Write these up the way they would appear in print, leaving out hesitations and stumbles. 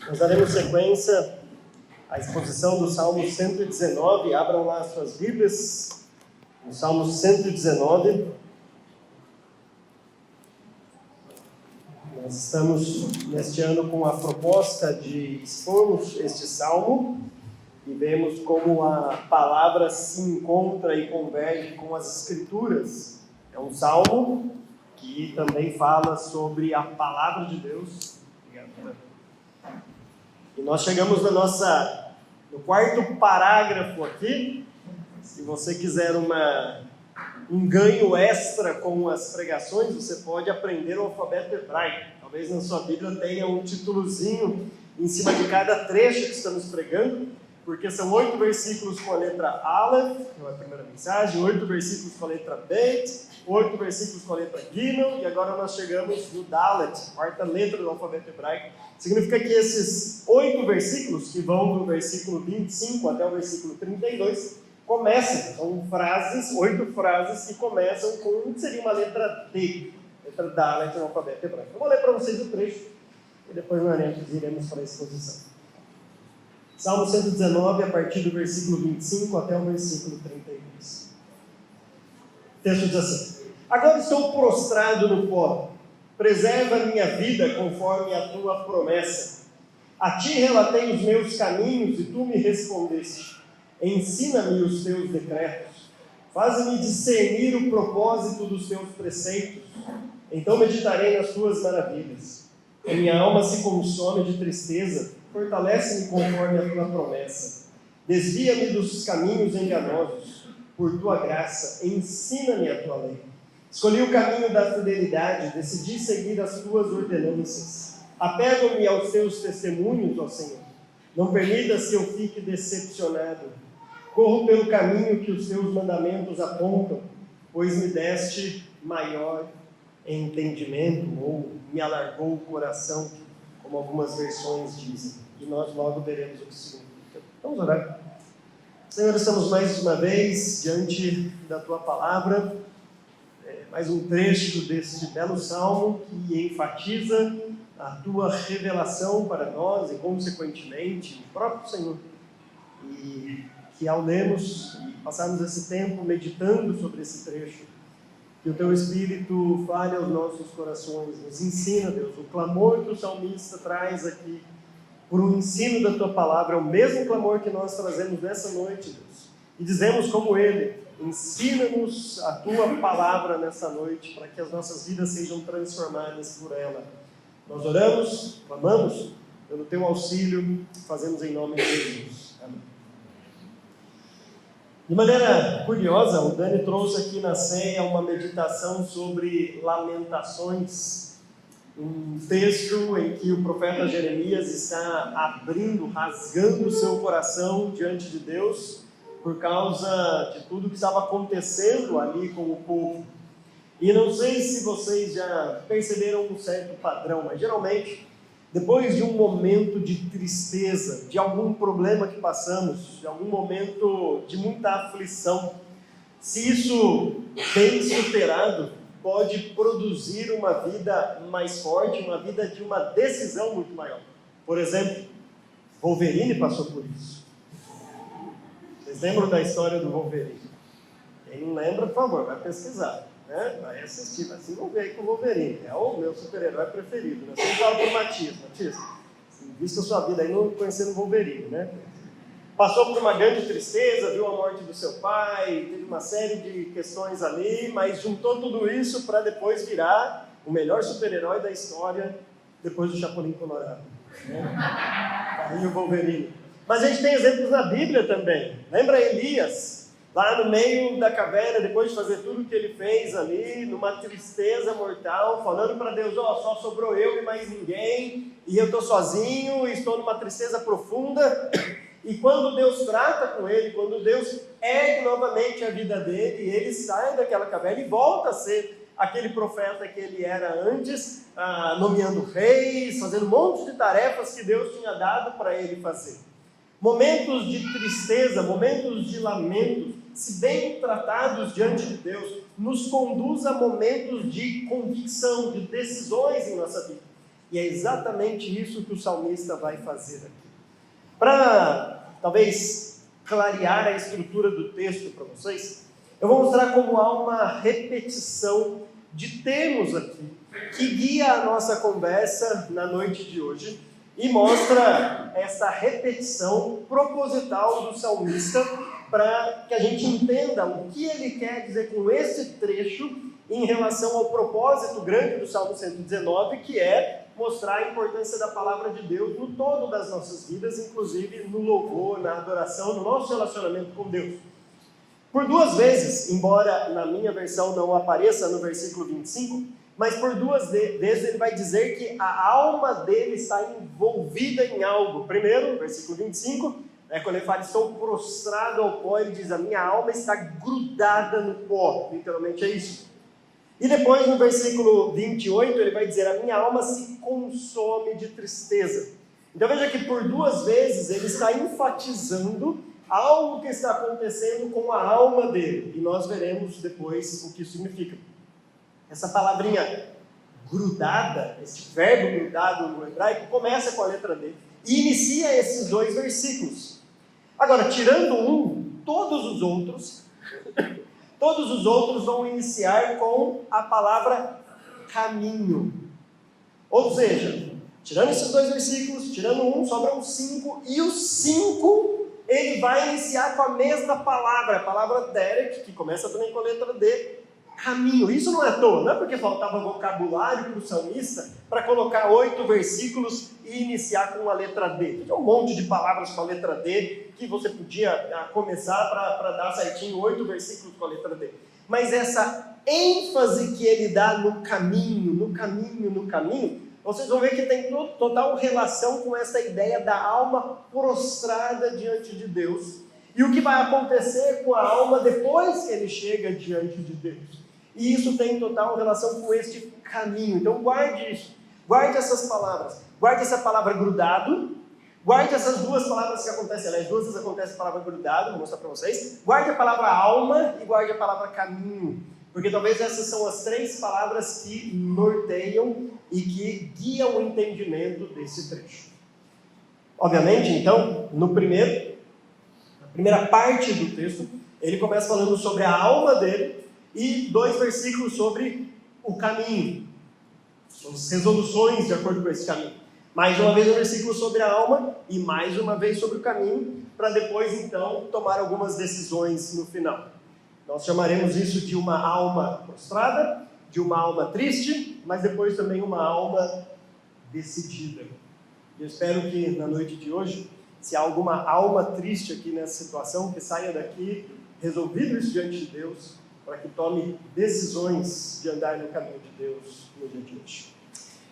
Nós daremos sequência à exposição do Salmo 119. Abram lá as suas Bíblias, no Salmo 119. Nós estamos neste ano com a proposta de expormos este Salmo e vemos como a palavra se encontra e converge com as Escrituras. É um Salmo que também fala sobre a palavra de Deus. E nós chegamos no quarto parágrafo aqui. Se você quiser um ganho extra com as pregações, você pode aprender o alfabeto hebraico. Talvez na sua Bíblia tenha um títulozinho em cima de cada trecho que estamos pregando, porque são 8 versículos com a letra Aleph, que é a primeira mensagem, 8 versículos com a letra Bet, 8 versículos com a letra Gimel, e agora nós chegamos no Dalet, quarta letra do alfabeto hebraico. Significa que esses 8 versículos, que vão do versículo 25 até o versículo 32, começam, são frases, 8 frases que começam com o que seria uma letra D, letra Dalet no alfabeto hebraico. Eu vou ler para vocês o trecho, e depois nós iremos para a exposição. Salmo 119, a partir do versículo 25 até o versículo 32. O texto diz assim: Agora estou prostrado no pó, preserva a minha vida conforme a tua promessa. A ti relatei os meus caminhos e tu me respondeste. Ensina-me os teus decretos. Faz-me discernir o propósito dos teus preceitos. Então meditarei nas tuas maravilhas. A minha alma se consome de tristeza. Fortalece-me conforme a tua promessa. Desvia-me dos caminhos enganosos. Por tua graça, ensina-me a tua lei. Escolhi o caminho da fidelidade, decidi seguir as tuas ordenanças. Apego-me aos teus testemunhos, ó Senhor. Não permitas que eu fique decepcionado. Corro pelo caminho que os teus mandamentos apontam, pois me deste maior entendimento, ou me alargou o coração, como algumas versões dizem. E nós logo veremos o que significa. Vamos orar. Senhor, estamos mais uma vez diante da tua palavra, mais um trecho deste belo salmo que enfatiza a tua revelação para nós e, consequentemente, o próprio Senhor. E que ao lermos e passarmos esse tempo meditando sobre esse trecho, que o teu Espírito fale aos nossos corações, nos ensina, Deus, o clamor que o salmista traz aqui, por um ensino da tua palavra, é o mesmo clamor que nós trazemos nessa noite, Deus. E dizemos como ele: ensina-nos a tua palavra nessa noite, para que as nossas vidas sejam transformadas por ela. Nós oramos, clamamos pelo teu auxílio, fazemos em nome de Jesus. Amém. De maneira curiosa, o Dani trouxe aqui na ceia uma meditação sobre Lamentações, um texto em que o profeta Jeremias está abrindo, rasgando o seu coração diante de Deus, por causa de tudo que estava acontecendo ali com o povo. E não sei se vocês já perceberam um certo padrão, mas geralmente, depois de um momento de tristeza, de algum problema que passamos, de algum momento de muita aflição, se isso bem superado, pode produzir uma vida mais forte, uma vida de uma decisão muito maior. Por exemplo, Wolverine passou por isso. Vocês lembram da história do Wolverine? Quem não lembra, por favor, vai pesquisar, né? Vai assistir, vai se envolver aí com o Wolverine. É o meu super-herói preferido, né? Sempre falo para o Matias, vista a sua vida aí não conhecendo o Wolverine, né? Passou por uma grande tristeza, viu a morte do seu pai, teve uma série de questões ali, mas juntou tudo isso para depois virar o melhor super-herói da história, depois do Chapolin Colorado, né? Aí o Wolverine. Mas a gente tem exemplos na Bíblia também. Lembra Elias, lá no meio da caverna, depois de fazer tudo o que ele fez ali, numa tristeza mortal, falando para Deus: só sobrou eu e mais ninguém, e eu estou sozinho, e estou numa tristeza profunda. E quando Deus trata com ele, quando Deus ergue novamente a vida dele, ele sai daquela caverna e volta a ser aquele profeta que ele era antes, nomeando reis, fazendo um monte de tarefas que Deus tinha dado para ele fazer. Momentos de tristeza, momentos de lamento, se bem tratados diante de Deus, nos conduz a momentos de convicção, de decisões em nossa vida. E é exatamente isso que o salmista vai fazer aqui. Para, talvez, clarear a estrutura do texto para vocês, eu vou mostrar como há uma repetição de termos aqui, que guia a nossa conversa na noite de hoje, e mostra essa repetição proposital do salmista, para que a gente entenda o que ele quer dizer com esse trecho em relação ao propósito grande do Salmo 119, que é mostrar a importância da palavra de Deus no todo das nossas vidas, inclusive no louvor, na adoração, no nosso relacionamento com Deus. Por duas vezes, embora na minha versão não apareça no versículo 25, mas por duas vezes ele vai dizer que a alma dele está envolvida em algo. Primeiro, versículo 25, quando ele fala, estou prostrado ao pó, ele diz, a minha alma está grudada no pó. Literalmente é isso. E depois, no versículo 28, ele vai dizer, a minha alma se consome de tristeza. Então veja que por duas vezes ele está enfatizando algo que está acontecendo com a alma dele. E nós veremos depois o que isso significa. Essa palavrinha grudada, esse verbo grudado no hebraico, começa com a letra D e inicia esses dois versículos. Agora, tirando um, todos os outros vão iniciar com a palavra caminho. Ou seja, tirando esses dois versículos, tirando um, sobram 5, e os 5 ele vai iniciar com a mesma palavra, a palavra Derek, que começa também com a letra D, caminho. Isso não é à toa, não é porque faltava vocabulário para o salmista para colocar 8 versículos e iniciar com a letra D. Tem um monte de palavras com a letra D que você podia começar para dar certinho 8 versículos com a letra D. Mas essa ênfase que ele dá no caminho, vocês vão ver que tem total relação com essa ideia da alma prostrada diante de Deus. E o que vai acontecer com a alma depois que ele chega diante de Deus. E isso tem total relação com este caminho. Então guarde isso. Guarde essas palavras. Guarde essa palavra grudado. Guarde essas duas palavras que acontecem. Aliás, duas vezes acontece a palavra grudado. Vou mostrar para vocês. Guarde a palavra alma e guarde a palavra caminho. Porque talvez essas são as 3 palavras que norteiam e que guiam o entendimento desse trecho. Obviamente, então, na primeira parte do texto, ele começa falando sobre a alma dele e 2 versículos sobre o caminho, as resoluções de acordo com esse caminho. Mais uma vez um versículo sobre a alma e mais uma vez sobre o caminho, para depois então tomar algumas decisões no final. Nós chamaremos isso de uma alma prostrada, de uma alma triste, mas depois também uma alma decidida. Eu espero que na noite de hoje, se há alguma alma triste aqui nessa situação, que saia daqui resolvido isso diante de Deus, para que tome decisões de andar no caminho de Deus no dia de hoje.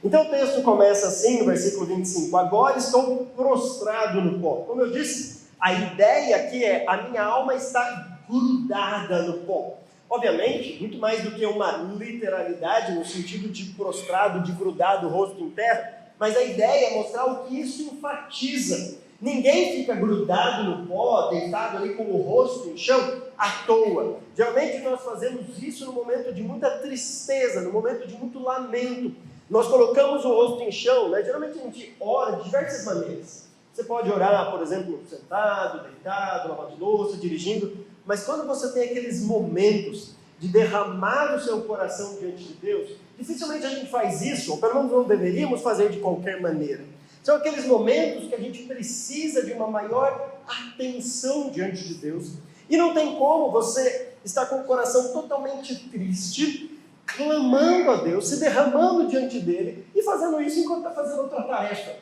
Então o texto começa assim, no versículo 25, agora estou prostrado no pó. Como eu disse, a ideia aqui é, a minha alma está grudada no pó. Obviamente, muito mais do que uma literalidade, no sentido de prostrado, de grudado, rosto em terra, mas a ideia é mostrar o que isso enfatiza. Ninguém fica grudado no pó, deitado ali com o rosto no chão, à toa. Geralmente nós fazemos isso no momento de muita tristeza, no momento de muito lamento. Nós colocamos o rosto em chão, né? Geralmente a gente ora de diversas maneiras. Você pode orar, por exemplo, sentado, deitado, lavando louça, dirigindo, mas quando você tem aqueles momentos de derramar o seu coração diante de Deus, dificilmente a gente faz isso, ou pelo menos não deveríamos fazer de qualquer maneira. São aqueles momentos que a gente precisa de uma maior atenção diante de Deus. E não tem como você estar com o coração totalmente triste, clamando a Deus, se derramando diante dele e fazendo isso enquanto está fazendo outra tarefa.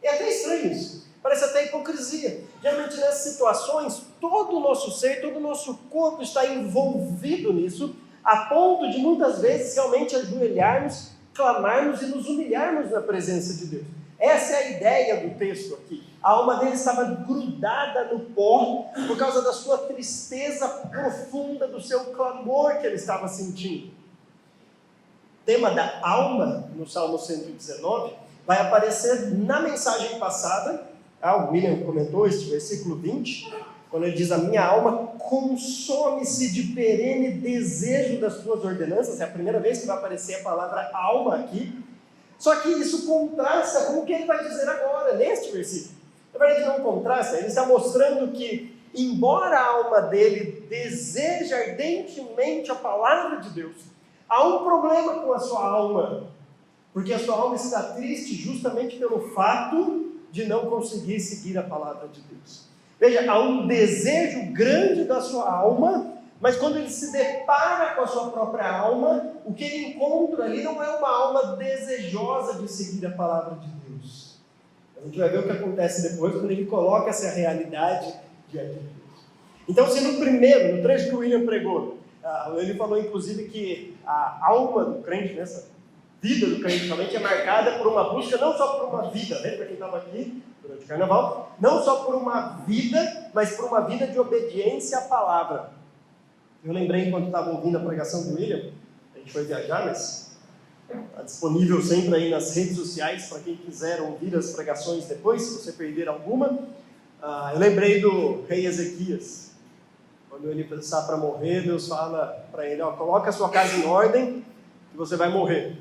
É até estranho isso. Parece até hipocrisia. Geralmente nessas situações, todo o nosso ser, todo o nosso corpo está envolvido nisso, a ponto de muitas vezes realmente ajoelharmos, clamarmos e nos humilharmos na presença de Deus. Essa é a ideia do texto aqui. A alma dele estava grudada no pó por causa da sua tristeza profunda, do seu clamor que ele estava sentindo. O tema da alma, no Salmo 119, vai aparecer na mensagem passada. O William comentou este versículo 20, quando ele diz, a minha alma consome-se de perene desejo das tuas ordenanças. É a primeira vez que vai aparecer a palavra alma aqui. Só que isso contrasta com o que ele vai dizer agora, neste versículo. Na verdade, não contrasta, ele está mostrando que, embora a alma dele deseje ardentemente a palavra de Deus, há um problema com a sua alma, porque a sua alma está triste justamente pelo fato de não conseguir seguir a palavra de Deus. Veja, há um desejo grande da sua alma, mas quando ele se depara com a sua própria alma, o que ele encontra ali não é uma alma desejosa de seguir a palavra de Deus. A gente vai ver o que acontece depois quando ele coloca essa realidade diante de Deus. Então, se no trecho que o William pregou, ele falou inclusive que a alma do crente, nessa vida do crente realmente é marcada por uma busca, não só por uma vida, lembra quem estava aqui durante o carnaval? Não só por uma vida, mas por uma vida de obediência à palavra. Eu lembrei enquanto estava ouvindo a pregação do William, a gente foi viajar, mas está disponível sempre aí nas redes sociais para quem quiser ouvir as pregações depois, se você perder alguma. Eu lembrei do rei Ezequias. Quando ele está para morrer, Deus fala para ele, coloca a sua casa em ordem, que você vai morrer.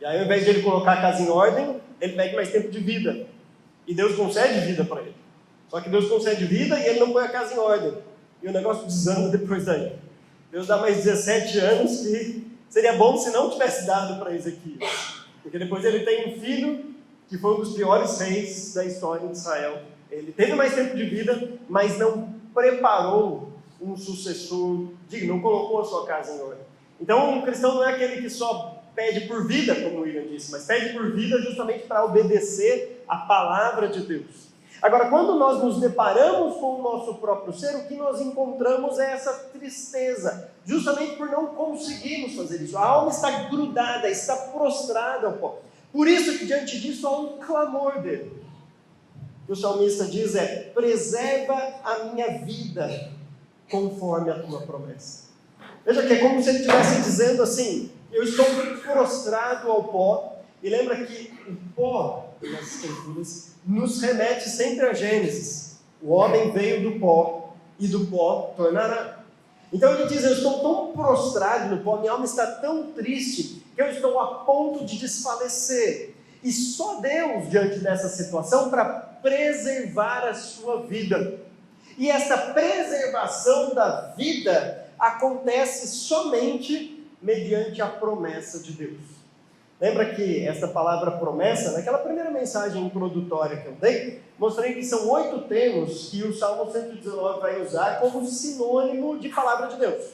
E aí, ao invés de ele colocar a casa em ordem, ele pede mais tempo de vida. E Deus concede vida para ele. Só que Deus concede vida e ele não põe a casa em ordem. E o negócio desanda depois daí. Deus dá mais 17 anos, que seria bom se não tivesse dado para Ezequias. Porque depois ele tem um filho que foi um dos piores reis da história de Israel. Ele teve mais tempo de vida, mas não preparou um sucessor digno, não colocou a sua casa em ordem. Então, um cristão não é aquele que só pede por vida, como o William disse, mas pede por vida justamente para obedecer a palavra de Deus. Agora, quando nós nos deparamos com o nosso próprio ser, o que nós encontramos é essa tristeza, justamente por não conseguirmos fazer isso. A alma está grudada, está prostrada ao pó. Por isso que diante disso há um clamor dele. O que o salmista diz é: preserva a minha vida conforme a tua promessa. Veja que é como se ele estivesse dizendo assim: eu estou prostrado ao pó. E lembra que o pó, nas escrituras, nos remete sempre a Gênesis. O homem veio do pó, e do pó tornará. Então ele diz: eu estou tão prostrado no pó, minha alma está tão triste, que eu estou a ponto de desfalecer. E só Deus, diante dessa situação, para preservar a sua vida. E essa preservação da vida acontece somente mediante a promessa de Deus. Lembra que essa palavra promessa, naquela primeira mensagem introdutória que eu dei, mostrei que são 8 termos que o Salmo 119 vai usar como sinônimo de palavra de Deus.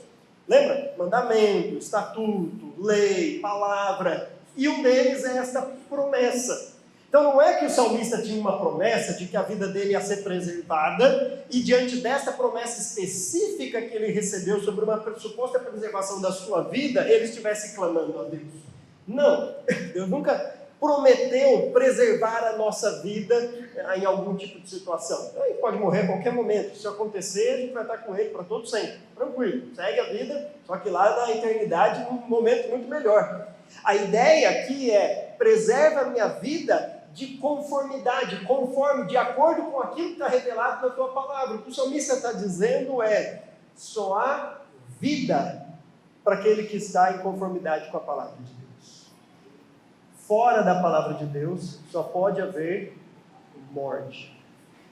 Lembra? Mandamento, estatuto, lei, palavra. E um deles é esta promessa. Então não é que o salmista tinha uma promessa de que a vida dele ia ser preservada, e diante dessa promessa específica que ele recebeu sobre uma suposta preservação da sua vida, ele estivesse clamando a Deus. Não, Deus nunca prometeu preservar a nossa vida em algum tipo de situação. Então, ele pode morrer a qualquer momento. Se acontecer, a gente vai estar com ele para todo sempre. Tranquilo, segue a vida, só que lá na eternidade, num momento muito melhor. A ideia aqui é: preserva a minha vida de conformidade, conforme, de acordo com aquilo que está revelado na tua palavra. O que o salmista está dizendo é: só há vida para aquele que está em conformidade com a palavra de Deus. Fora da palavra de Deus, só pode haver morte.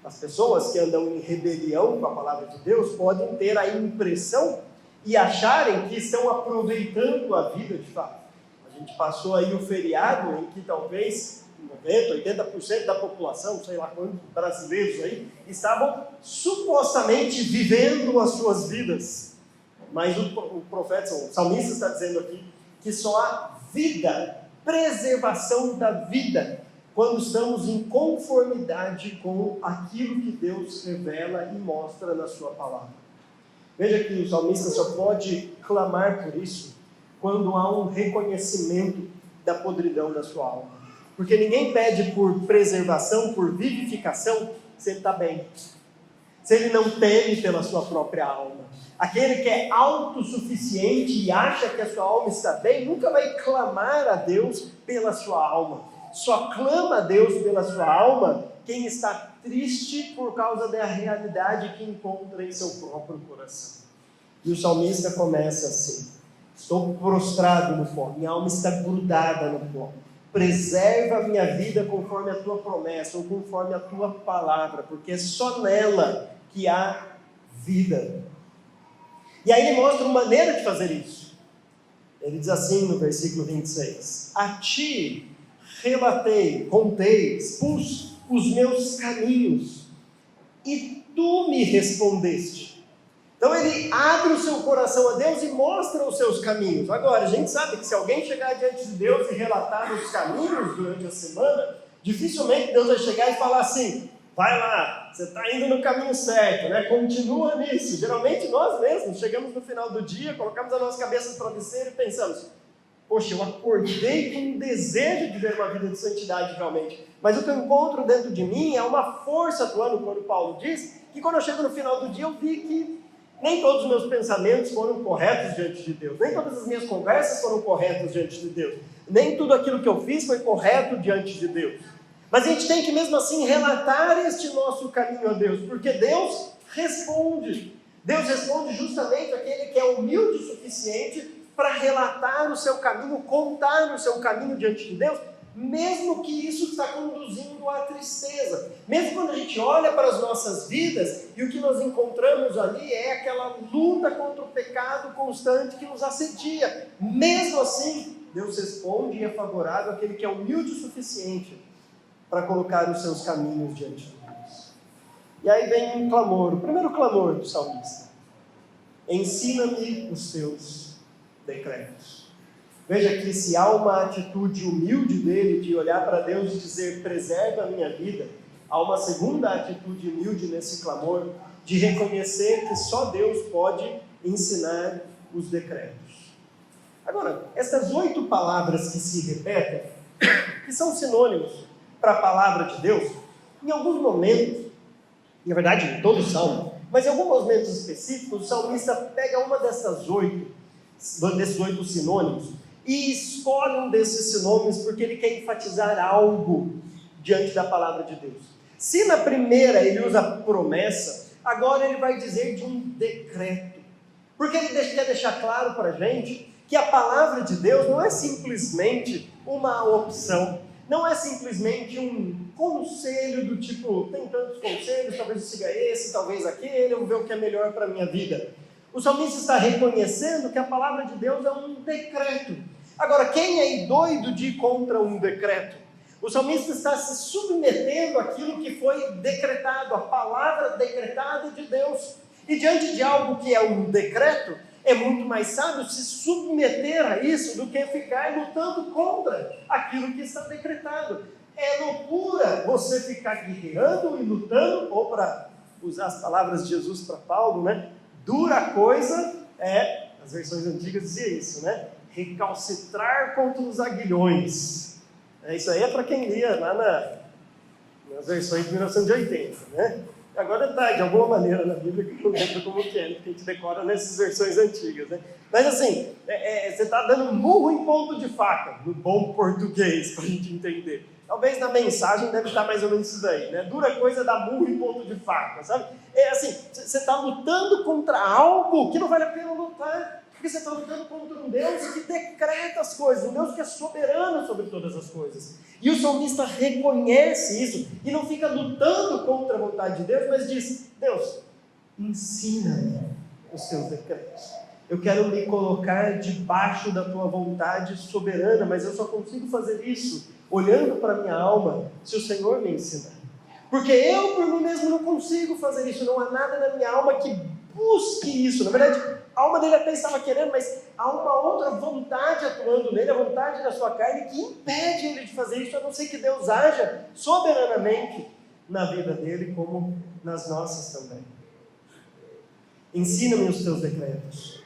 As pessoas que andam em rebelião com a palavra de Deus podem ter a impressão e acharem que estão aproveitando a vida de fato. A gente passou aí o feriado em que talvez 90%, 80% da população, sei lá quantos brasileiros aí, estavam supostamente vivendo as suas vidas. Mas o profeta, o salmista está dizendo aqui que só há vida, preservação da vida, quando estamos em conformidade com aquilo que Deus revela e mostra na sua palavra. Veja que o salmista só pode clamar por isso quando há um reconhecimento da podridão da sua alma. Porque ninguém pede por preservação, por vivificação, se ele está bem. Se ele não teme pela sua própria alma. Aquele que é autossuficiente e acha que a sua alma está bem, nunca vai clamar a Deus pela sua alma. Só clama a Deus pela sua alma quem está triste por causa da realidade que encontra em seu próprio coração. E o salmista começa assim: estou prostrado no pó, minha alma está grudada no pó. preserva a minha vida conforme a tua promessa, ou conforme a tua palavra, porque é só nela que há vida. E aí ele mostra uma maneira de fazer isso. Ele diz assim no versículo 26, a ti relatei, contei, expus os meus caminhos, e tu me respondeste. Então ele abre o seu coração a Deus e mostra os seus caminhos. Agora, a gente sabe que se alguém chegar diante de Deus e relatar os caminhos durante a semana, dificilmente Deus vai chegar e falar assim, vai lá, você está indo no caminho certo, né? Continua nisso. Geralmente nós mesmos chegamos no final do dia, colocamos a nossa cabeça no travesseiro e pensamos, poxa, eu acordei com um desejo de ver uma vida de santidade realmente, mas o que eu encontro dentro de mim é uma força atuando, quando Paulo diz, que quando eu chego no final do dia eu vi que nem todos os meus pensamentos foram corretos diante de Deus, nem todas as minhas conversas foram corretas diante de Deus, nem tudo aquilo que eu fiz foi correto diante de Deus. Mas a gente tem que mesmo assim relatar este nosso caminho a Deus, porque Deus responde. Deus responde justamente àquele que é humilde o suficiente para relatar o seu caminho, contar o seu caminho diante de Deus, mesmo que isso está conduzindo à tristeza. Mesmo quando a gente olha para as nossas vidas e o que nós encontramos ali é aquela luta contra o pecado constante que nos assedia. Mesmo assim, Deus responde e é favorável àquele que é humilde o suficiente para colocar os seus caminhos diante de Deus. E aí vem um clamor, o primeiro clamor do salmista. Ensina-me os teus decretos. Veja que se há uma atitude humilde dele de olhar para Deus e dizer, preserva a minha vida, há uma segunda atitude humilde nesse clamor, de reconhecer que só Deus pode ensinar os decretos. Agora, essas 8 palavras que se repetem, que são sinônimos para a palavra de Deus, em alguns momentos, na verdade em todo o salmo, mas em alguns momentos específicos, o salmista pega uma desses 8 sinônimos e escolhe um desses sinônimos porque ele quer enfatizar algo diante da palavra de Deus. Se na primeira ele usa promessa, agora ele vai dizer de um decreto, porque ele quer deixar claro para a gente que a palavra de Deus não é simplesmente uma opção, não é simplesmente um conselho do tipo, tem tantos conselhos, talvez eu siga esse, talvez aquele, eu vou ver o que é melhor para a minha vida. O salmista está reconhecendo que a palavra de Deus é um decreto. Agora, quem é doido de ir contra um decreto? O salmista está se submetendo àquilo que foi decretado, a palavra decretada de Deus. E diante de algo que é um decreto, é muito mais sábio se submeter a isso do que ficar lutando contra aquilo que está decretado. É loucura você ficar guerreando e lutando, ou para usar as palavras de Jesus para Paulo, né? Dura coisa é, as versões antigas diziam isso, né? Recalcitrar contra os aguilhões. Isso aí é para quem lia lá nas versões de 1980, né? Agora está, de alguma maneira, na Bíblia, que eu não lembro como que é, que a gente decora nessas versões antigas, né? Mas assim, você está dando murro em ponto de faca, no bom português, para a gente entender. Talvez na mensagem deve estar mais ou menos isso daí, né? Dura coisa dar murro em ponto de faca, sabe? É assim, você está lutando contra algo que não vale a pena lutar, porque você está lutando contra um Deus que decreta as coisas, um Deus que é soberano sobre todas as coisas. E o salmista reconhece isso e não fica lutando contra a vontade de Deus, mas diz, Deus, ensina-me os teus decretos. Eu quero me colocar debaixo da tua vontade soberana, mas eu só consigo fazer isso olhando para a minha alma se o Senhor me ensinar. Porque eu por mim mesmo não consigo fazer isso, não há nada na minha alma que busque isso. Na verdade, a alma dele até estava querendo, mas há uma outra vontade atuando nele, a vontade da sua carne, que impede ele de fazer isso, a não ser que Deus haja soberanamente na vida dele, como nas nossas também. Ensina-me os teus decretos.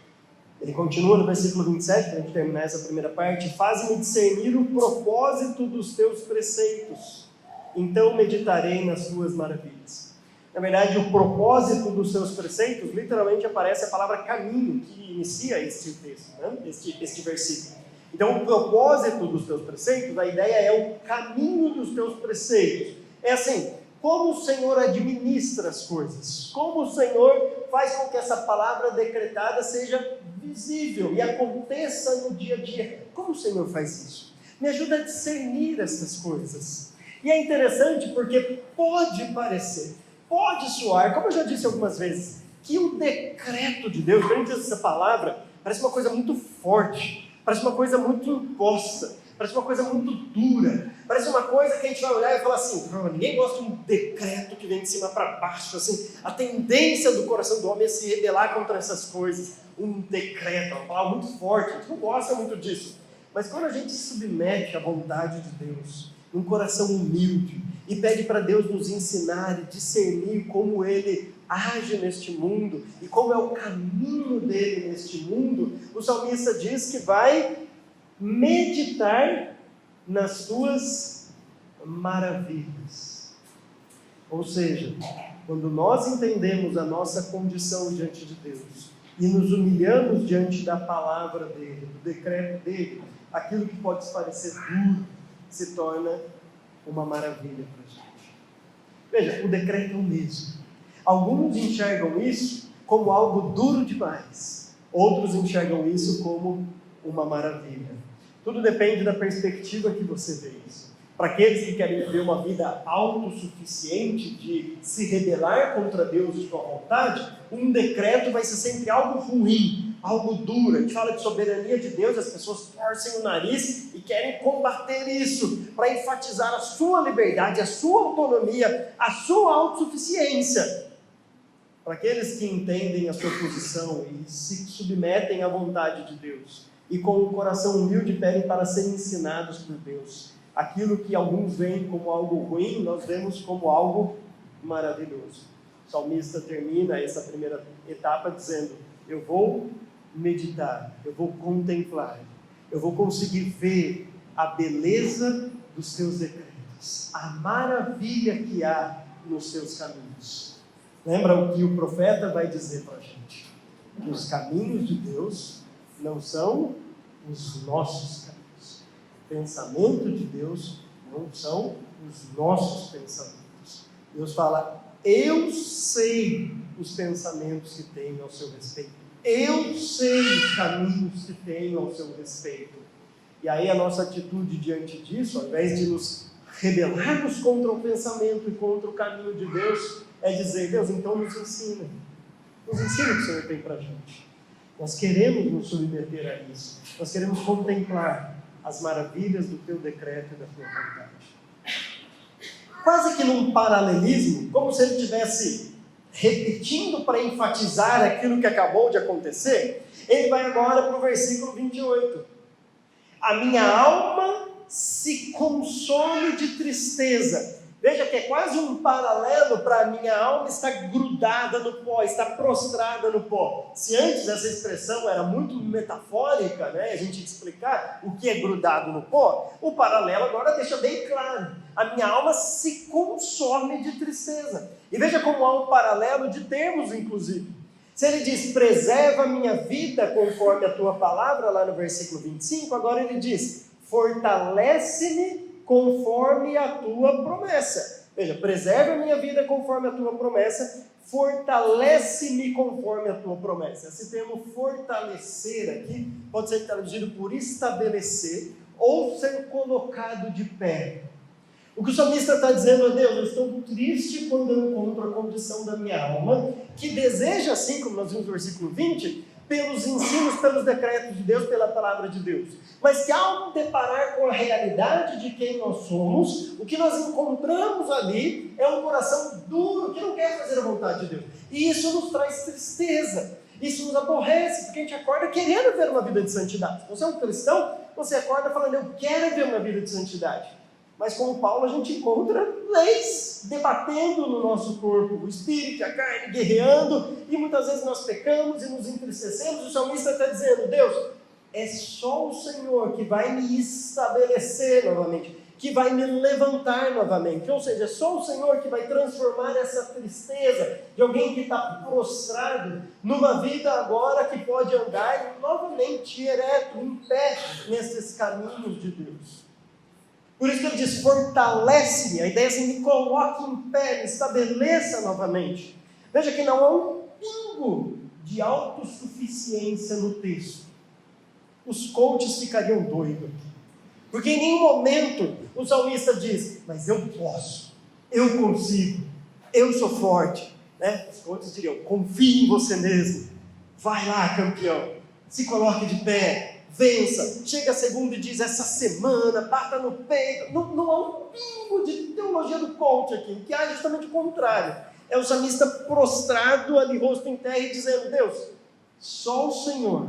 Ele continua no versículo 27, para a gente terminar essa primeira parte, faz-me discernir o propósito dos teus preceitos, então meditarei nas tuas maravilhas. Na verdade, o propósito dos seus preceitos, literalmente aparece a palavra caminho, que inicia este texto, né? este versículo. Então, o propósito dos teus preceitos, a ideia é o caminho dos teus preceitos. É assim, como o Senhor administra as coisas, como o Senhor faz com que essa palavra decretada seja visível e aconteça no dia a dia. Como o Senhor faz isso? Me ajuda a discernir essas coisas. E é interessante porque pode parecer, pode soar, como eu já disse algumas vezes, que o decreto de Deus, quando a gente usa essa palavra, parece uma coisa muito forte, parece uma coisa muito imposta, parece uma coisa muito dura, parece uma coisa que a gente vai olhar e falar assim, ninguém gosta de um decreto que vem de cima para baixo, assim, a tendência do coração do homem é se rebelar contra essas coisas, um decreto, uma palavra muito forte, a gente não gosta muito disso, mas quando a gente se submete à vontade de Deus, num coração humilde, e pede para Deus nos ensinar e discernir como Ele age neste mundo, e como é o caminho dele neste mundo, o salmista diz que vai meditar nas tuas maravilhas. Ou seja, quando nós entendemos a nossa condição diante de Deus e nos humilhamos diante da palavra dele, do decreto dele, aquilo que pode parecer duro se torna uma maravilha para a gente. Veja, o decreto é o mesmo. Alguns enxergam isso como algo duro demais, outros enxergam isso como uma maravilha. Tudo depende da perspectiva que você vê isso. Para aqueles que querem viver uma vida autossuficiente, de se rebelar contra Deus e sua vontade, um decreto vai ser sempre algo ruim, algo duro. A gente fala de soberania de Deus, as pessoas torcem o nariz e querem combater isso, para enfatizar a sua liberdade, a sua autonomia, a sua autossuficiência. Para aqueles que entendem a sua posição e se submetem à vontade de Deus, e com o coração humilde pedem para serem ensinados por Deus, aquilo que alguns veem como algo ruim, nós vemos como algo maravilhoso. O salmista termina essa primeira etapa dizendo: eu vou meditar, eu vou contemplar, eu vou conseguir ver a beleza dos teus decretos, a maravilha que há nos teus caminhos. Lembra o que o profeta vai dizer para a gente? Que os caminhos de Deus não são os nossos caminhos. O pensamento de Deus não são os nossos pensamentos. Deus fala: eu sei os pensamentos que tenho ao seu respeito. Eu sei os caminhos que tenho ao seu respeito. E aí a nossa atitude diante disso, ao invés de nos rebelarmos contra o pensamento e contra o caminho de Deus, é dizer: Deus, então nos ensina. Nos ensina o que o Senhor tem para a gente. Nós queremos nos submeter a isso. Nós queremos contemplar as maravilhas do teu decreto e da tua vontade. Quase que num paralelismo, como se ele estivesse repetindo para enfatizar aquilo que acabou de acontecer, ele vai agora para o versículo 28. A minha alma se consome de tristeza. Veja que é quase um paralelo para a minha alma estar grudada no pó, estar prostrada no pó. Se antes essa expressão era muito metafórica, a gente explicar o que é grudado no pó, o paralelo agora deixa bem claro. A minha alma se consome de tristeza. E veja como há um paralelo de termos, inclusive. Se ele diz: preserva a minha vida conforme a tua palavra, lá no versículo 25, agora ele diz: fortalece-me conforme a tua promessa. Veja, preserva a minha vida conforme a tua promessa, fortalece-me conforme a tua promessa. Esse termo fortalecer aqui pode ser traduzido por estabelecer ou ser colocado de pé. O que o salmista está dizendo é: Deus, eu estou triste quando eu encontro a condição da minha alma, que deseja, assim como nós vimos no versículo 20, pelos ensinos, pelos decretos de Deus, pela palavra de Deus. Mas que ao deparar com a realidade de quem nós somos, o que nós encontramos ali é um coração duro, que não quer fazer a vontade de Deus. E isso nos traz tristeza, isso nos aborrece, porque a gente acorda querendo ver uma vida de santidade. Se você é um cristão, você acorda falando: eu quero ver uma vida de santidade. Mas como Paulo, a gente encontra leis debatendo no nosso corpo, o espírito e a carne guerreando, e muitas vezes nós pecamos e nos entristecemos. O salmista está dizendo: Deus, é só o Senhor que vai me estabelecer novamente, que vai me levantar novamente. Ou seja, é só o Senhor que vai transformar essa tristeza de alguém que está prostrado numa vida agora que pode andar novamente ereto, em pé, nesses caminhos de Deus. Por isso que ele diz: fortalece-me. A ideia é assim: me coloque em pé, me estabeleça novamente. Veja que não há um pingo de autossuficiência no texto. Os coaches ficariam doidos. Porque em nenhum momento o salmista diz, mas eu posso, eu consigo, eu sou forte. Né? Os outros diriam, confie em você mesmo, vai lá, campeão, se coloque de pé, vença. Chega a segunda e diz, essa semana, bata no peito. Não há um pingo de teologia do coach aqui, o que há é justamente o contrário. É o salmista prostrado ali, rosto em terra, e dizendo, Deus, só o Senhor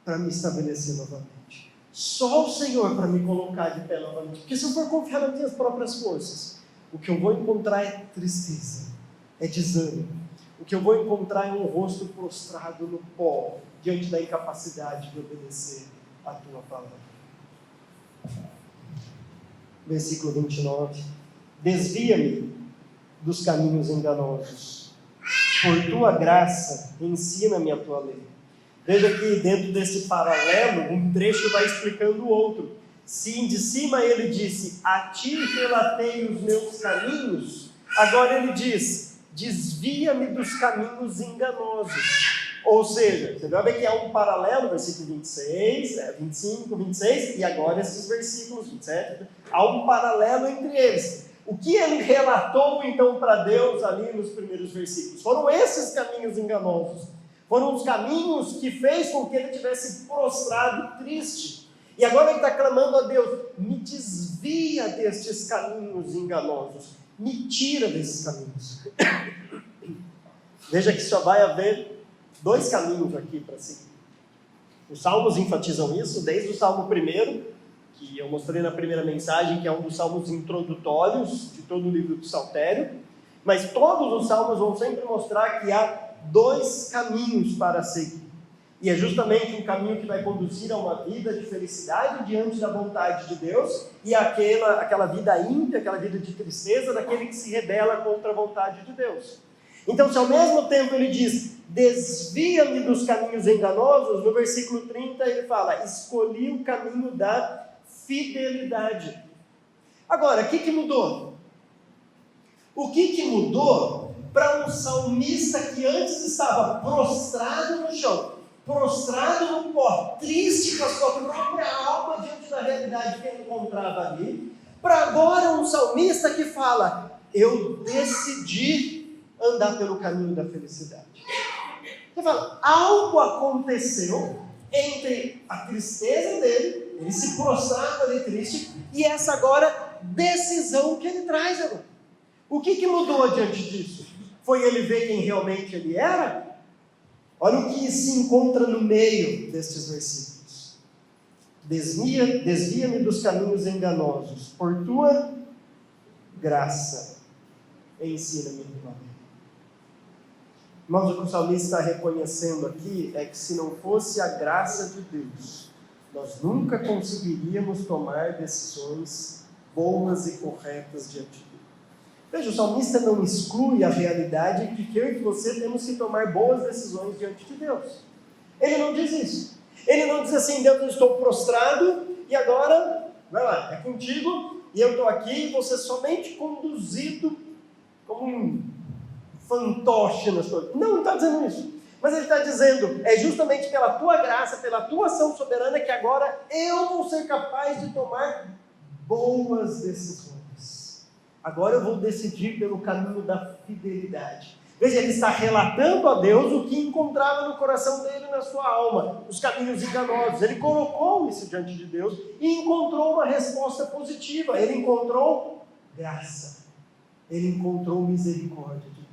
para me estabelecer novamente. Só o Senhor para me colocar de pé novamente. Porque se eu for confiar nas minhas próprias forças, o que eu vou encontrar é tristeza, é desânimo. O que eu vou encontrar é um rosto prostrado no pó, diante da incapacidade de obedecer a tua palavra. Versículo 29. Desvia-me dos caminhos enganosos. Por tua graça, ensina-me a tua lei. Veja que dentro desse paralelo, um trecho vai explicando o outro. Se de cima ele disse, a ti relatei os meus caminhos, agora ele diz, desvia-me dos caminhos enganosos. Ou seja, você vai ver que há um paralelo, versículo 26, 25, 26, e agora esses versículos 27, há um paralelo entre eles. O que ele relatou então para Deus ali nos primeiros versículos? Foram esses caminhos enganosos. Foram os caminhos que fez com que ele tivesse prostrado triste. E agora ele está clamando a Deus, me desvia destes caminhos enganosos. Me tira desses caminhos. Veja que só vai haver 2 caminhos aqui para seguir. Os salmos enfatizam isso, desde o Salmo 1, que eu mostrei na primeira mensagem, que é um dos salmos introdutórios de todo o livro do Saltério. Mas todos os salmos vão sempre mostrar que há 2 caminhos para seguir. E é justamente um caminho que vai conduzir a uma vida de felicidade diante da vontade de Deus e aquela vida ímpia, aquela vida de tristeza daquele que se rebela contra a vontade de Deus. Então, se ao mesmo tempo ele diz, desvia-me dos caminhos enganosos, no versículo 30 ele fala, escolhi o caminho da fidelidade. Agora, o que mudou? O que mudou para um salmista que antes estava prostrado no chão, prostrado no pó, triste com a sua própria alma diante da realidade que ele encontrava ali, para agora um salmista que fala, eu decidi andar pelo caminho da felicidade. Você fala, algo aconteceu entre a tristeza dele, ele se prostrava ali triste, e essa agora decisão que ele traz agora. O que mudou diante disso? Foi ele ver quem realmente ele era? Olha o que se encontra no meio destes versículos. Desvia-me dos caminhos enganosos, por tua graça, ensina-me a tua lei. Irmãos, o que o salmista está reconhecendo aqui é que se não fosse a graça de Deus, nós nunca conseguiríamos tomar decisões boas e corretas diante de Deus. Veja, o salmista não exclui a realidade de que eu e você temos que tomar boas decisões diante de Deus. Ele não diz isso. Ele não diz assim, Deus, eu estou prostrado e agora, vai lá, é contigo e eu estou aqui e vou ser somente conduzido como um fantoche nas coisas. Não está dizendo isso. Mas ele está dizendo, é justamente pela tua graça, pela tua ação soberana que agora eu vou ser capaz de tomar boas decisões. Agora eu vou decidir pelo caminho da fidelidade. Veja, ele está relatando a Deus o que encontrava no coração dele, na sua alma, os caminhos enganosos. Ele colocou isso diante de Deus e encontrou uma resposta positiva. Ele encontrou graça. Ele encontrou misericórdia de Deus.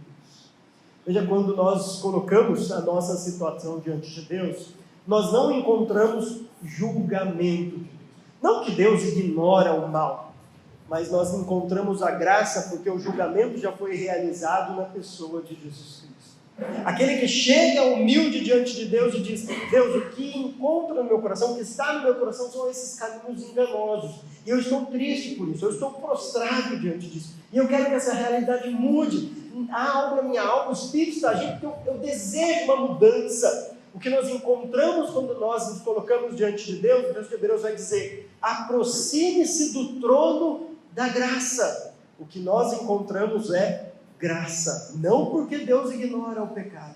Veja, quando nós colocamos a nossa situação diante de Deus, nós não encontramos julgamento de Deus. Não que Deus ignora o mal, mas nós encontramos a graça porque o julgamento já foi realizado na pessoa de Jesus Cristo. Aquele que chega humilde diante de Deus e diz, Deus, o que encontra no meu coração, o que está no meu coração são esses caminhos enganosos. E eu estou triste por isso, eu estou prostrado diante disso. E eu quero que essa realidade mude. Há algo na minha alma, o Espírito está agindo, porque eu desejo uma mudança. O que nós encontramos quando nós nos colocamos diante de Deus, o Deus de Hebreus vai dizer, aproxime-se do trono da graça. O que nós encontramos é graça, não porque Deus ignora o pecado,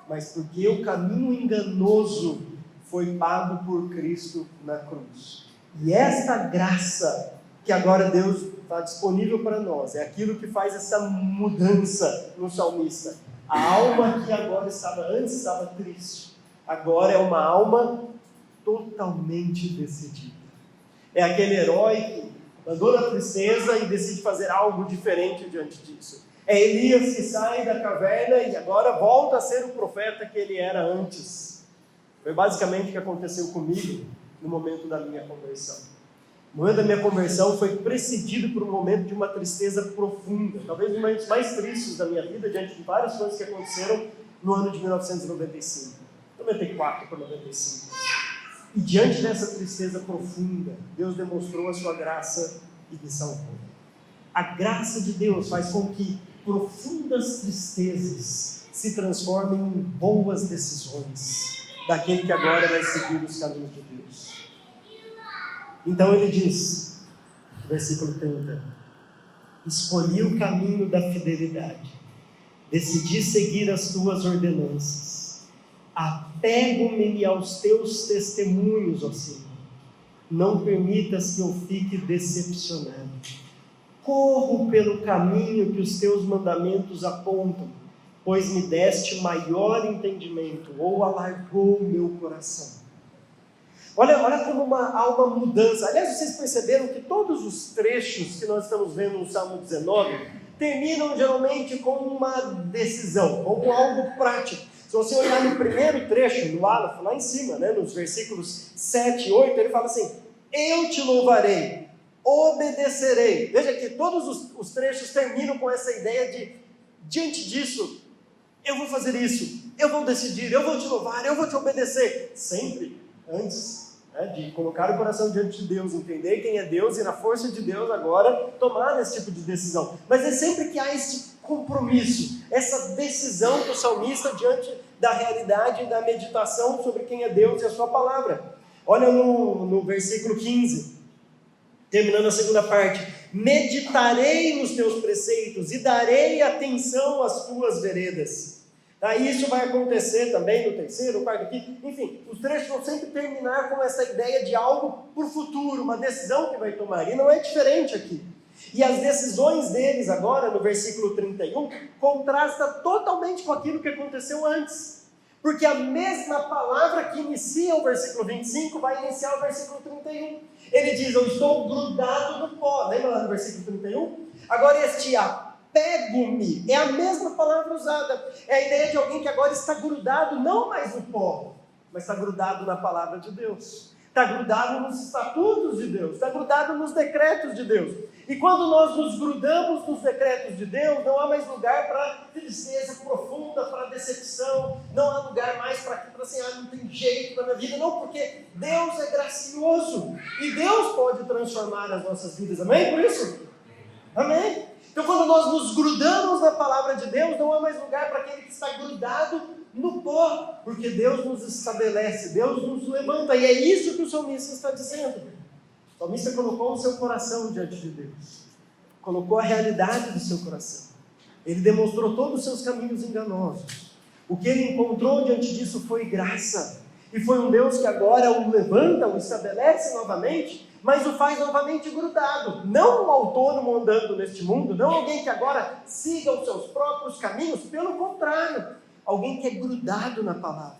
mas porque o caminho enganoso foi pago por Cristo na cruz. E esta graça que agora Deus está disponível para nós, é aquilo que faz essa mudança no salmista. A alma que antes estava triste, agora é uma alma totalmente decidida. É aquele herói que abandona a tristeza e decide fazer algo diferente diante disso. É Elias que sai da caverna e agora volta a ser o profeta que ele era antes. Foi basicamente o que aconteceu comigo no momento da minha conversão. O momento da minha conversão foi precedido por um momento de uma tristeza profunda, talvez um dos momentos mais tristes da minha vida, diante de várias coisas que aconteceram no ano de 1995, 94 para 95. E diante dessa tristeza profunda, Deus demonstrou a sua graça e me salvou. A graça de Deus faz com que profundas tristezas se transformem em boas decisões daquele que agora vai seguir os caminhos de Deus. Então ele diz, versículo 30, escolhi o caminho da fidelidade, decidi seguir as tuas ordenanças, apego-me aos teus testemunhos, ó Senhor, não permitas que eu fique decepcionado, corro pelo caminho que os teus mandamentos apontam, pois me deste maior entendimento, ou alargou o meu coração. Olha como há uma mudança. Aliás, vocês perceberam que todos os trechos que nós estamos vendo no Salmo 19 terminam geralmente com uma decisão, ou com algo prático. Se você olhar no primeiro trecho, no Aleph, lá em cima, nos versículos 7 e 8, ele fala assim, eu te louvarei, obedecerei. Veja que todos os trechos terminam com essa ideia de, diante disso, eu vou fazer isso, eu vou decidir, eu vou te louvar, eu vou te obedecer. Sempre antes de colocar o coração diante de Deus, entender quem é Deus e na força de Deus agora tomar esse tipo de decisão. Mas é sempre que há esse compromisso, essa decisão do salmista diante da realidade e da meditação sobre quem é Deus e a sua palavra. Olha no versículo 15, terminando a segunda parte, meditarei nos teus preceitos e darei atenção às tuas veredas. Isso vai acontecer também no terceiro, no quarto aqui. Enfim, os trechos vão sempre terminar com essa ideia de algo para o futuro, uma decisão que vai tomar. E não é diferente aqui. E as decisões deles agora, no versículo 31, contrasta totalmente com aquilo que aconteceu antes. Porque a mesma palavra que inicia o versículo 25 vai iniciar o versículo 31. Ele diz, eu estou grudado no pó. Lembra lá no versículo 31? Agora este apego-me é a mesma palavra usada. É a ideia de alguém que agora está grudado não mais no pó, mas está grudado na palavra de Deus. Está grudado nos estatutos de Deus. Está grudado nos decretos de Deus. E quando nós nos grudamos nos decretos de Deus, não há mais lugar para tristeza profunda, para decepção. Não há lugar mais para assim, não tem jeito na minha vida. Não, porque Deus é gracioso. E Deus pode transformar as nossas vidas. Amém por isso? Amém? Então quando nós nos grudamos na palavra de Deus, não há mais lugar para aquele que está grudado no pó, porque Deus nos estabelece, Deus nos levanta, e é isso que o salmista está dizendo. O salmista colocou o seu coração diante de Deus, colocou a realidade do seu coração, ele demonstrou todos os seus caminhos enganosos. O que ele encontrou diante disso foi graça, e foi um Deus que agora o levanta, o estabelece novamente, mas o faz novamente grudado, não um autônomo andando neste mundo, não alguém que agora siga os seus próprios caminhos, pelo contrário, alguém que é grudado na palavra,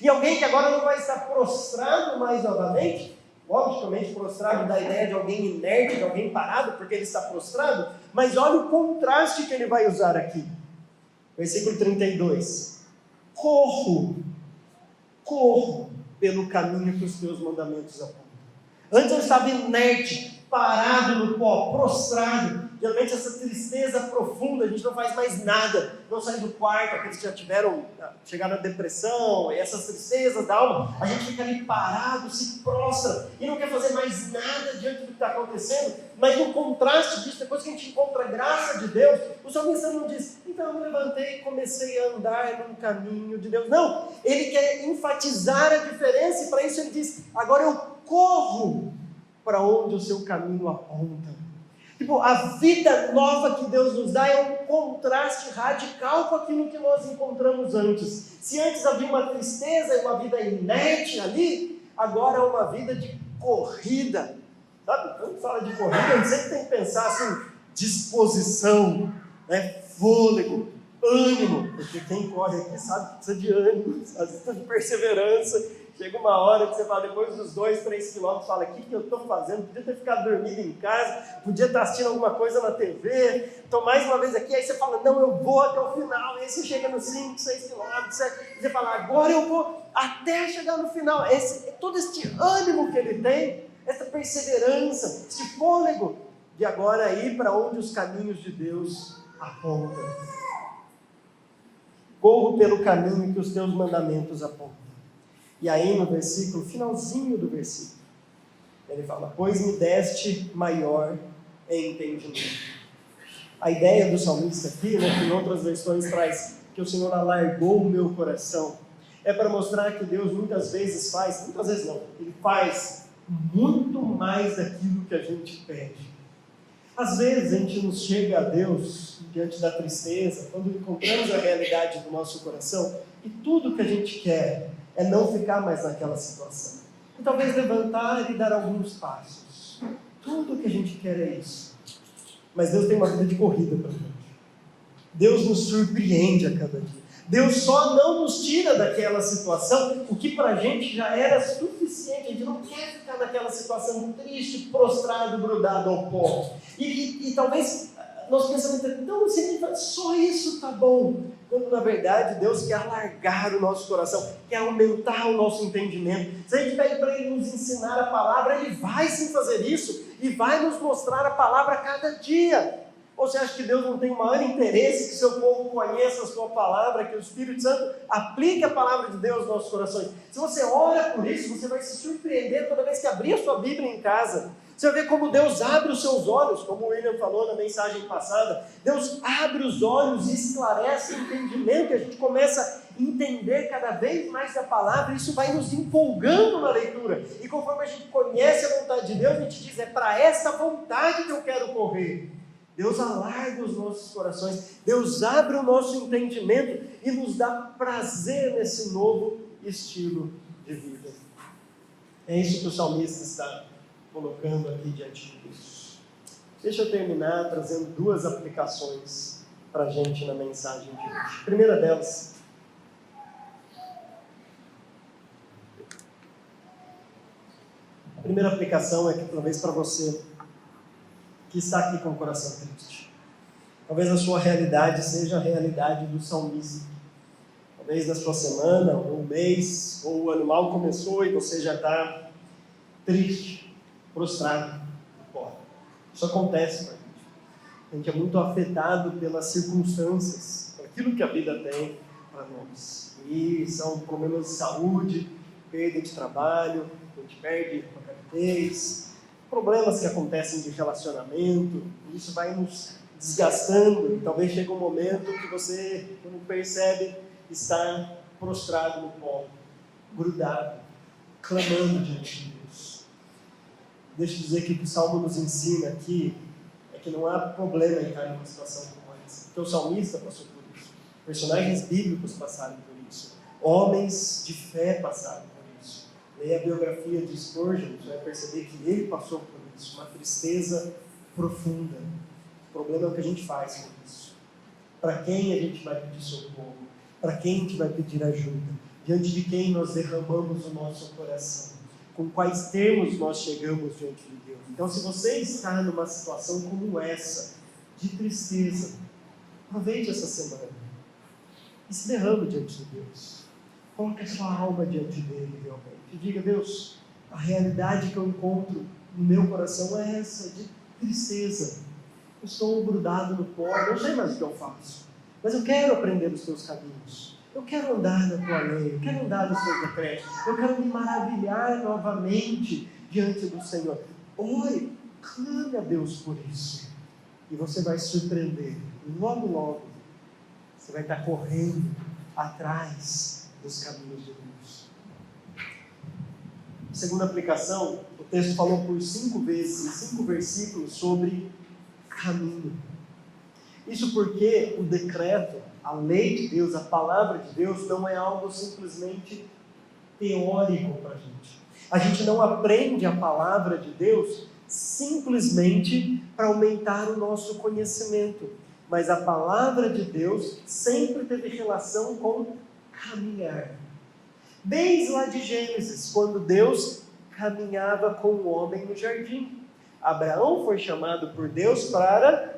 e alguém que agora não vai estar prostrado mais novamente, logicamente prostrado da ideia de alguém inerte, de alguém parado, porque ele está prostrado, mas olha o contraste que ele vai usar aqui, versículo 32, corro pelo caminho que os teus mandamentos apontam. Antes eu estava inerte, parado no pó, prostrado. Geralmente essa tristeza profunda, a gente não faz mais nada, não sai do quarto, aqueles que já chegaram na depressão, e essas tristezas da alma, a gente fica ali parado, se prostra, e não quer fazer mais nada diante do que está acontecendo, mas no contraste disso, depois que a gente encontra a graça de Deus, o salmista não diz, então eu me levantei e comecei a andar num caminho de Deus. Não, ele quer enfatizar a diferença, e para isso ele diz, agora eu corro para onde o seu caminho aponta. A vida nova que Deus nos dá é um contraste radical com aquilo que nós encontramos antes. Se antes havia uma tristeza e uma vida inerte ali, agora é uma vida de corrida. Sabe, quando fala de corrida, a gente sempre tem que pensar assim, disposição, né? Fôlego, ânimo, porque quem corre aqui sabe que precisa de ânimo, às vezes precisa de perseverança. Chega uma hora que você fala, depois dos 2, 3 quilômetros, fala, o que eu estou fazendo? Podia ter ficado dormindo em casa, podia estar assistindo alguma coisa na TV, estou mais uma vez aqui, aí você fala, não, eu vou até o final, e aí você chega nos 5, 6 quilômetros, você fala, agora eu vou até chegar no final. Todo este ânimo que ele tem, essa perseverança, esse fôlego, de agora ir para onde os caminhos de Deus apontam. Corro pelo caminho que os teus mandamentos apontam. E aí no versículo, finalzinho do versículo, ele fala, pois me deste maior entendimento. A ideia do salmista aqui, né, que em outras versões traz que o Senhor alargou o meu coração, é para mostrar que Deus muitas vezes faz, muitas vezes não, Ele faz muito mais daquilo que a gente pede. Às vezes a gente nos chega a Deus diante da tristeza, quando encontramos a realidade do nosso coração, e tudo que a gente quer é não ficar mais naquela situação. E talvez levantar e dar alguns passos. Tudo que a gente quer é isso. Mas Deus tem uma vida de corrida para a gente. Deus nos surpreende a cada dia. Deus só não nos tira daquela situação, o que para a gente já era suficiente. A gente não quer ficar naquela situação triste, prostrado, grudado ao pó. E talvez nosso pensamento é tão simples, só isso está bom. Quando na verdade Deus quer alargar o nosso coração, quer aumentar o nosso entendimento. Se a gente pede para Ele nos ensinar a palavra, Ele vai sim fazer isso e vai nos mostrar a palavra a cada dia. Ou você acha que Deus não tem o maior interesse que seu povo conheça a sua palavra, que o Espírito Santo aplique a palavra de Deus nos nossos corações? Se você ora por isso, você vai se surpreender toda vez que abrir a sua Bíblia em casa. Você vai ver como Deus abre os seus olhos, como o William falou na mensagem passada. Deus abre os olhos e esclarece o entendimento, e a gente começa a entender cada vez mais da palavra, e isso vai nos empolgando na leitura. E conforme a gente conhece a vontade de Deus, a gente diz, é para essa vontade que eu quero correr. Deus alarga os nossos corações, Deus abre o nosso entendimento e nos dá prazer nesse novo estilo de vida. É isso que o salmista está colocando aqui diante de Deus. Deixa eu terminar trazendo 2 aplicações para a gente na mensagem de hoje. A primeira delas, a primeira aplicação é que talvez para você que está aqui com o coração triste, talvez a sua realidade seja a realidade do salmista. Talvez na sua semana, ou um mês, ou o ano mal começou e você já está triste, prostrado no pó. Isso acontece com a gente. A gente é muito afetado pelas circunstâncias, por aquilo que a vida tem para nós. E são problemas de saúde, perda de trabalho, a gente perde a gravidez, problemas que acontecem de relacionamento, e isso vai nos desgastando. E talvez chegue um momento que você, quando percebe, está prostrado no pó, grudado, clamando diante de Deus. Deixa eu dizer que o que o Salmo nos ensina aqui é que não há problema em estar em uma situação como essa. Porque o salmista passou por isso. Personagens bíblicos passaram por isso. Homens de fé passaram por isso. Leia a biografia de Spurgeon, você vai perceber que ele passou por isso. Uma tristeza profunda. O problema é o que a gente faz com isso. Para quem a gente vai pedir socorro? Para quem a gente vai pedir ajuda? Diante de quem nós derramamos o nosso coração? Com quais termos nós chegamos diante de Deus? Então, se você está numa situação como essa, de tristeza, aproveite essa semana e se derrame diante de Deus. Coloque a sua alma diante dele realmente. E diga, Deus, a realidade que eu encontro no meu coração é essa, de tristeza. Eu estou grudado no pó, não sei mais o que eu faço, mas eu quero aprender os teus caminhos. Eu quero andar na tua lei, eu quero andar nos teus decretos, eu quero me maravilhar novamente diante do Senhor. Ore, clame a Deus por isso. E você vai se surpreender. E logo, logo, você vai estar correndo atrás dos caminhos de Deus. Segunda aplicação, o texto falou por 5 vezes, em 5 versículos, sobre caminho. Isso porque o decreto, a lei de Deus, a palavra de Deus, não é algo simplesmente teórico para a gente. A gente não aprende a palavra de Deus simplesmente para aumentar o nosso conhecimento, mas a palavra de Deus sempre teve relação com caminhar. Desde lá de Gênesis, quando Deus caminhava com o homem no jardim. Abraão foi chamado por Deus para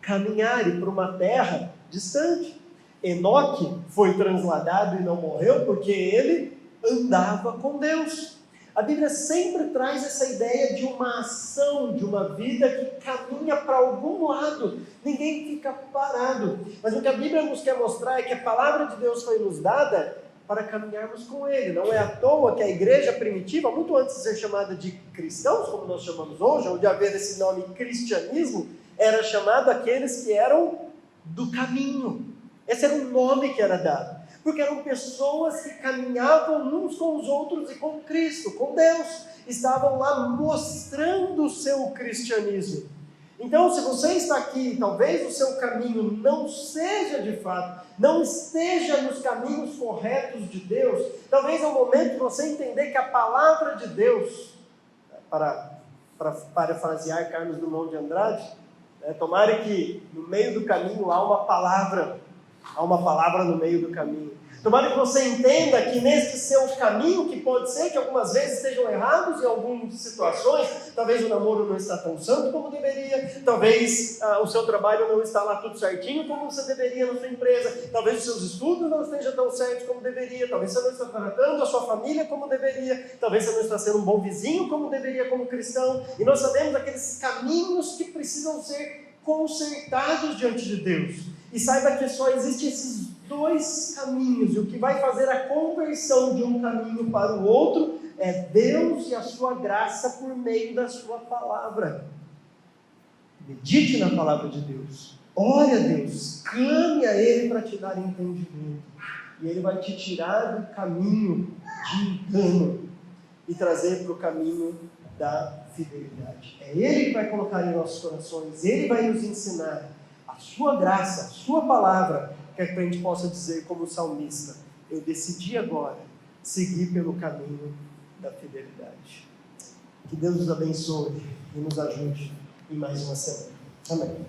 caminhar e para uma terra distante. Enoque foi transladado e não morreu porque ele andava com Deus. A Bíblia sempre traz essa ideia de uma ação, de uma vida que caminha para algum lado. Ninguém fica parado. Mas o que a Bíblia nos quer mostrar é que a palavra de Deus foi nos dada para caminharmos com Ele. Não é à toa que a igreja primitiva, muito antes de ser chamada de cristãos, como nós chamamos hoje, ou de haver esse nome cristianismo, era chamado aqueles que eram do caminho. Esse era o nome que era dado. Porque eram pessoas que caminhavam uns com os outros e com Cristo, com Deus. Estavam lá mostrando o seu cristianismo. Então, se você está aqui, talvez o seu caminho não seja de fato, não esteja nos caminhos corretos de Deus, talvez é o momento de você entender que a palavra de Deus, para parafrasear Carlos Drummond de Andrade, tomara que no meio do caminho há uma palavra no meio do caminho. Tomara que você entenda que nesse seu caminho, que pode ser que algumas vezes estejam errados em algumas situações, talvez o namoro não está tão santo como deveria, talvez o seu trabalho não está lá tudo certinho como você deveria na sua empresa, talvez os seus estudos não estejam tão certos como deveria, talvez você não está tratando a sua família como deveria, talvez você não está sendo um bom vizinho como deveria como cristão, e nós sabemos aqueles caminhos que precisam ser consertados diante de Deus. E saiba que só existem esses dois caminhos, e o que vai fazer a conversão de um caminho para o outro é Deus e a sua graça por meio da sua palavra. Medite na palavra de Deus, ore a Deus, clame a Ele para te dar entendimento, e Ele vai te tirar do caminho de engano e trazer para o caminho da fidelidade. É Ele que vai colocar em nossos corações, Ele vai nos ensinar a sua graça, a sua palavra, quer que a gente possa dizer como salmista: eu decidi agora seguir pelo caminho da fidelidade. Que Deus nos abençoe e nos ajude em mais uma semana. Amém.